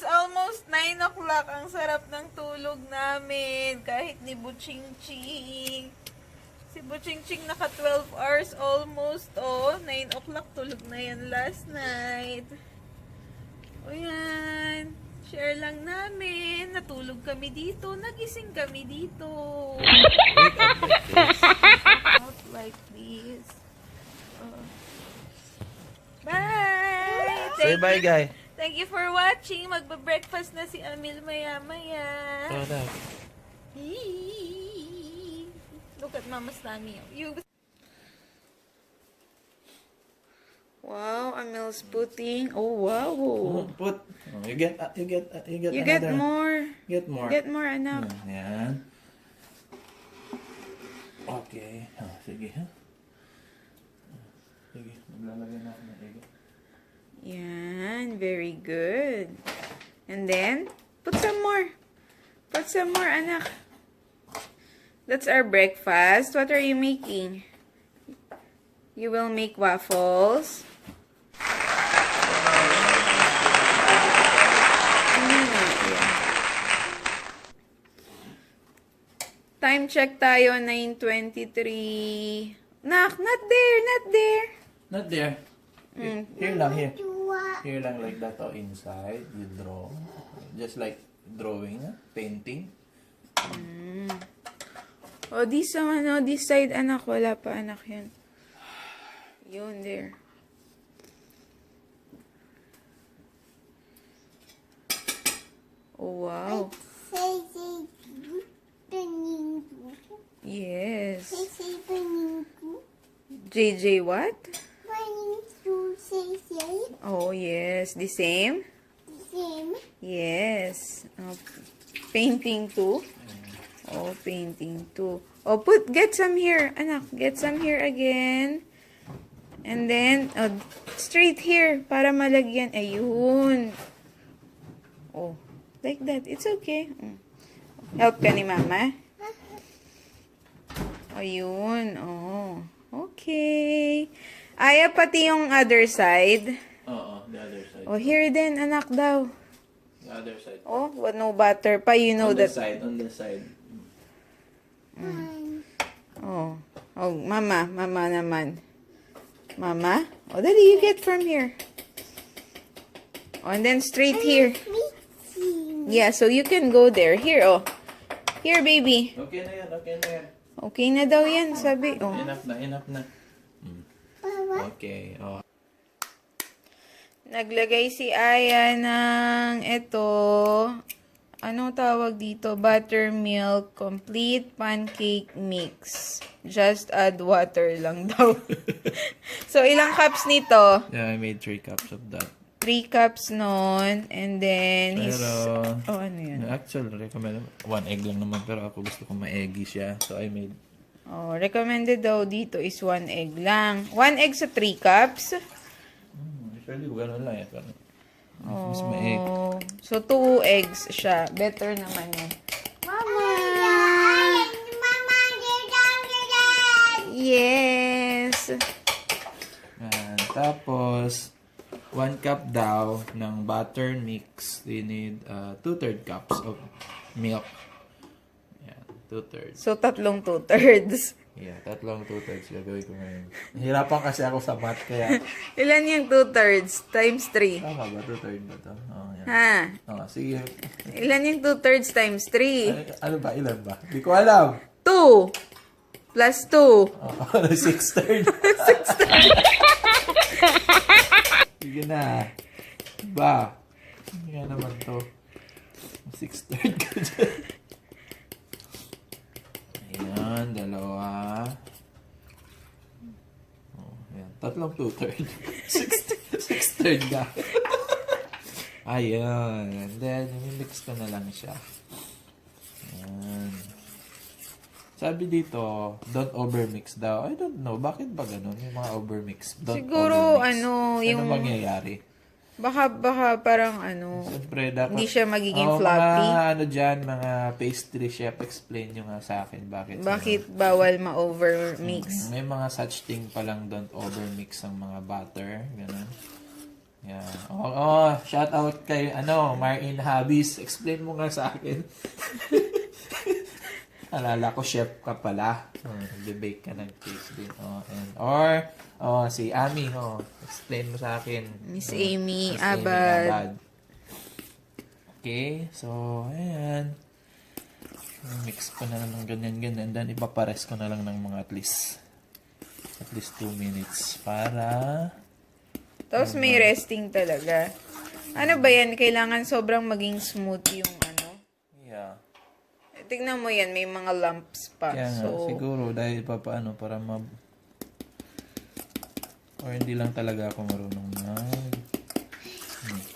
almost 9 o'clock. Ang sarap ng tulog namin. Kahit ni Buching-Ching. Si Buching-Ching naka 12 hours almost. Oh, 9 o'clock tulog na yan last night. O yan. Share lang namin. Natulog kami dito. Nagising kami dito. Not like this. Bye! Say bye, guy. Thank you for watching. Magba-breakfast na si Amil maya-maya. Look at Mama's tummy. Wow, Amil's putting. Oh, wow. Put. Oh, you get You get more. Get more. Get more, anak. Yan. Okay. Oh, sige, ha? Sige, maglalagay na ako ng egg. Yan, very good. And then, put some more. Put some more, anak. That's our breakfast. What are you making? You will make waffles. Time check tayo, 9:23. Nak, not there, not there. Not there. Here lang, here. Here lang, like that, oh, inside. You draw. Just like drawing, painting. Oh, this side, anak. Wala pa, anak, yan. Yun, there. Oh, wow. Yes. JJ what? Oh, yes. The same? Yes. Oh, painting too? Oh, painting too. Oh, get some here, anak. Get some here again. And then, straight here para malagyan. Ayun. Oh, like that. It's okay. Help ka ni Mama? Ayun. Oh, okay. Aya, pati yung other side. Oo, the other side. Oh, here din, anak daw. The other side. Oh, no butter pa. You know that. On the side. Oh. Oh, Mama naman. Mama? Oh, Daddy, you get from here. Oh, and then straight here. Yeah, so you can go there. Here, oh. Here, baby. Okay na yan, okay na yan. Okay na daw yan, sabi. Oh. Enough na. Okay, oh. Naglagay si Aya ng ito. Ano tawag dito? Buttermilk complete pancake mix. Just add water lang daw. So, ilang cups nito? Yeah, I made 3 cups of that. 3 cups nun. And then, Pero, oh, ano yan? actually, recommend 1 egg lang naman. Pero ako gusto kong ma-eggy siya. So, I made... Oh, recommended daw dito is 1 egg lang. 1 egg sa 3 cups? Usually, gano'n lang yan. Oh, mas ma-egg. so 2 eggs siya. Better naman yan. Mama! Yes! And, tapos, 1 cup daw ng butter mix. They need 2/3 cups of milk. Yan, 2/3. So, 3 2/3. Yeah, 3 2/3 gagawin ko ngayon. Hirapan kasi ako sa math, kaya... Ilan yung 2/3 times 3? Tama ba? 2/3 ba ito? Oh, yan. Ha? Oh, sige. Ilan yung 2/3 times 3? Ano ba? Ilan ba? Hindi ko alam. 2 plus 2. Oh, 6/3. 6/3. Sige na. Ba? Hindi nga naman to. 6/3 ko dyan. Ayan, 2. Oh, ayan. 3 2/3. 6/3 na. Ayan. And then, mix ko na lang siya. Ayan. Sabi dito, don't overmix daw. I don't know. Bakit ba ganun? Yung mga overmix. Don't Siguro, overmix. yung... Ano mangyayari? Baka parang Siyempre, dapat... hindi siya magiging floppy. Mga dyan, mga pastry chef, explain nyo nga sa akin bakit. Bakit bawal ma-overmix? May mga such thing palang don't overmix ang mga butter. Ganun. Yeah. Shout out kay Marin Habis. Explain mo nga sa akin. Alala ko, chef ka pala. Nagbe-bake ka ng cake din. Si Ami. Explain mo sa akin. Miss Amy Miss Abad. Okay, so, ayan. Mix ko na lang ng ganyan-ganyan. Then, ipapares ko na lang ng mga at least 2 minutes para... Tapos may resting talaga. Ano ba yan? Kailangan sobrang maging smooth yung ano? Yeah. Tignan mo yan, may mga lumps pa. Kaya nga, So, siguro dahil papaano para or hindi lang talaga ako marunong mix.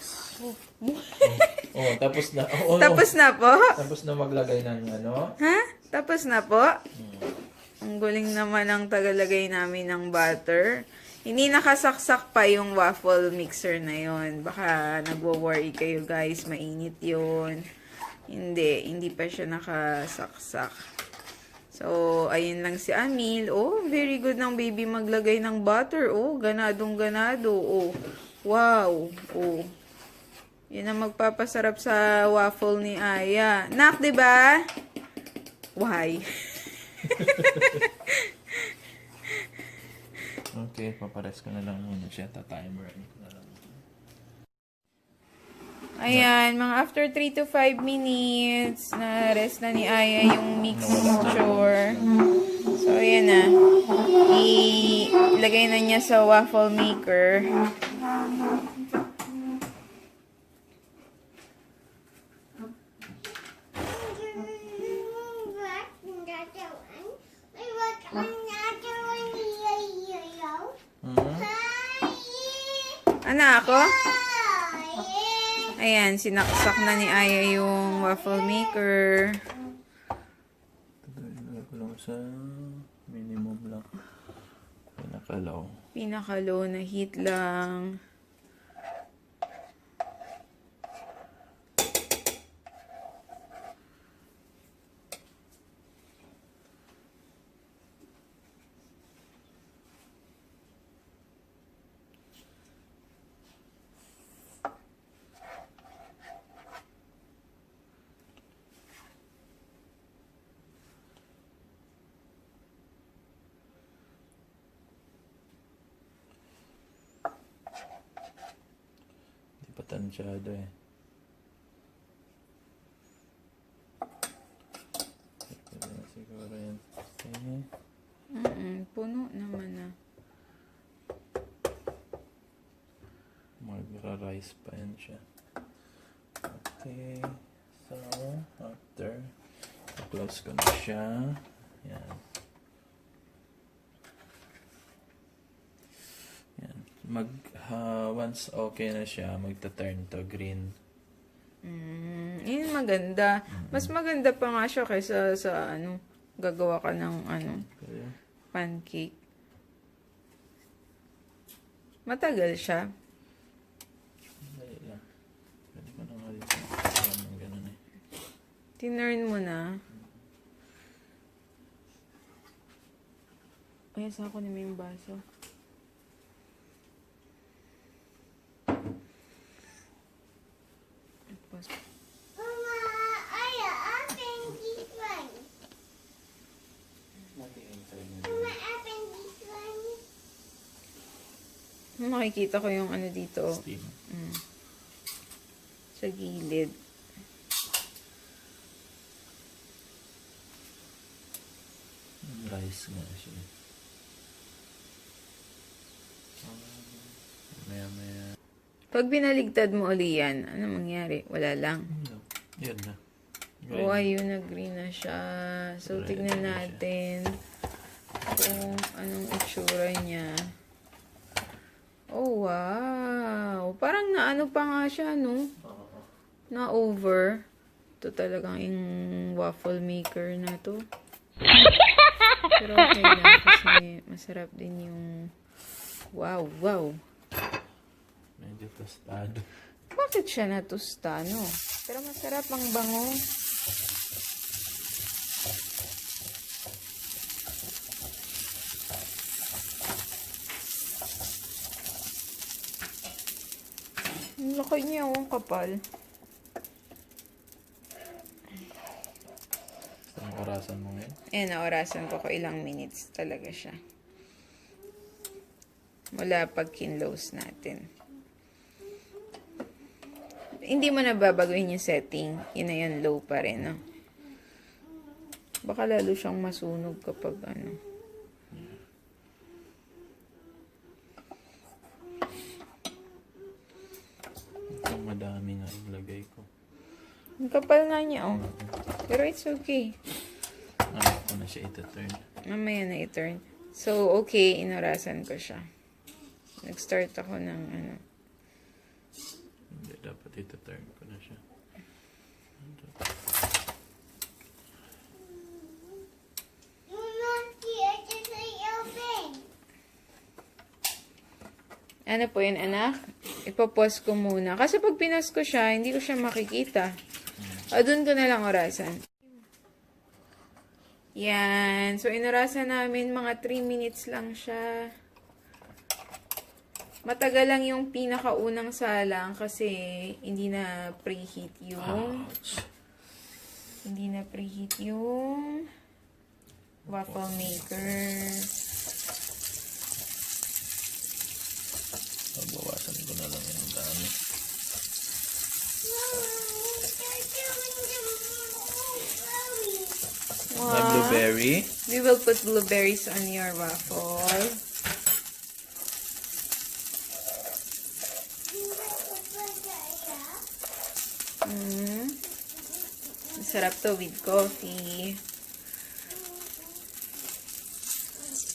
Tapos na. tapos na po? Tapos na maglagay ng Ha? Tapos na po? Ang guling naman ang tagalagay namin ng butter. Hindi nakasaksak pa yung waffle mixer na yon. Baka nagwo-worry kayo guys, mainit yon. Hindi pa siya nakasaksak. So, ayun lang si Amil. Oh, very good ng baby maglagay ng butter. Oh, ganadong-ganado. Oh, wow. Oh. Yan ang magpapasarap sa waffle ni Aya. Nak, di ba? Why? Okay, papares ko na lang muna siya. Timer ko na lang. Ayan, mga after 3 to 5 minutes, na-rest na ni Aya yung mixture. So, ayan na. Ilagay na niya sa waffle maker. Ano ako? Ayan, sinaksak na ni Aya yung waffle maker. Ilagay ko lang sa minimum lang. Pinakalaw. Pinaka-low na heat lang. Patansyado eh. Siguro yan. Okay. Puno naman na. Magra-rise pa yan siya. Okay. So, after, close ko na siya. Yan. Yan. Once okay na siya, magta-turn to green. Yun maganda. Mas maganda pa nga siya kaysa sa gagawa ka ng Okay. pancake. Matagal siya. Dali lang. Pwede ko na nga dito. Alam ng ganun eh. Tinurn mo na. Ay, saan ako naman yung baso? Mama, I open this one. Mama, open this one. Makikita ko yung dito. Steam. Sa gilid. Rice nga siya. Maya. Pag binaligtad mo uli yan, ano mangyari? Wala lang. Yan na. Oh, ayun, nag-green na siya. So, Green tignan na siya. natin kung anong itsura niya. Oh, wow. Parang naano pa nga siya, no? Na-over. Ito talagang yung waffle maker na to. Pero okay lang kasi masarap din yung wow. Medyo tostado. Bakit siya natusta, no? Pero masarap ang bango. Ang laki niya, ang kapal. Ang orasan mo ngayon? Ayan, naorasan ko ilang minutes talaga siya. Mula pag kinlose natin. Hindi mo na babaguhin yung setting. Yun na yun, low pa rin, no? Baka lalo siyang masunog kapag ano. Ito madami nga ilagay ko. Ang kapal nga niya, oh. Pero it's okay. Ayaw ko na siya ito-turn. Mamaya na i-turn. So, okay, inorasan ko siya. Nag-start ako ng ano. Hindi, dapat ito-turn ko na siya. Ano po yun, anak? Ipapause ko muna. Kasi pag pinas ko siya, hindi ko siya makikita. O, dun ko na lang orasan. Yan. So, inorasan namin mga 3 minutes lang siya. Matagal lang yung pinakaunang salang kasi hindi na preheat yung waffle maker. Babawasan ko na lang yung dami. Wow. May blueberry. We will put blueberries on your waffle. Sarap to with coffee.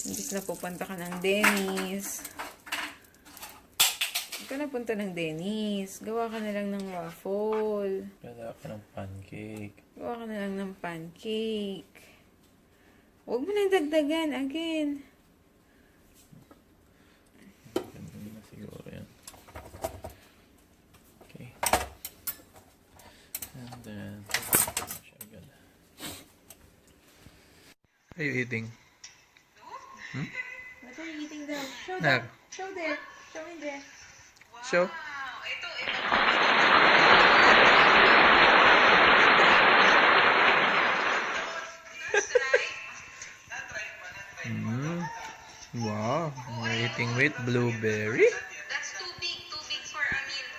Imbis na pupunta ka ng Denny's. Huwag ka na punta ng Denny's. Gawa ka na lang ng waffle. Kaya ka ng pancake. Gawa ka na lang ng pancake. Huwag mo na dagdagan again. Ganun na siguro yan. Okay. And then, what are you eating? What are you eating there? Show Nag. Show there. Show in there. Show. Wow, you're eating with blueberry? That's too big for a meal.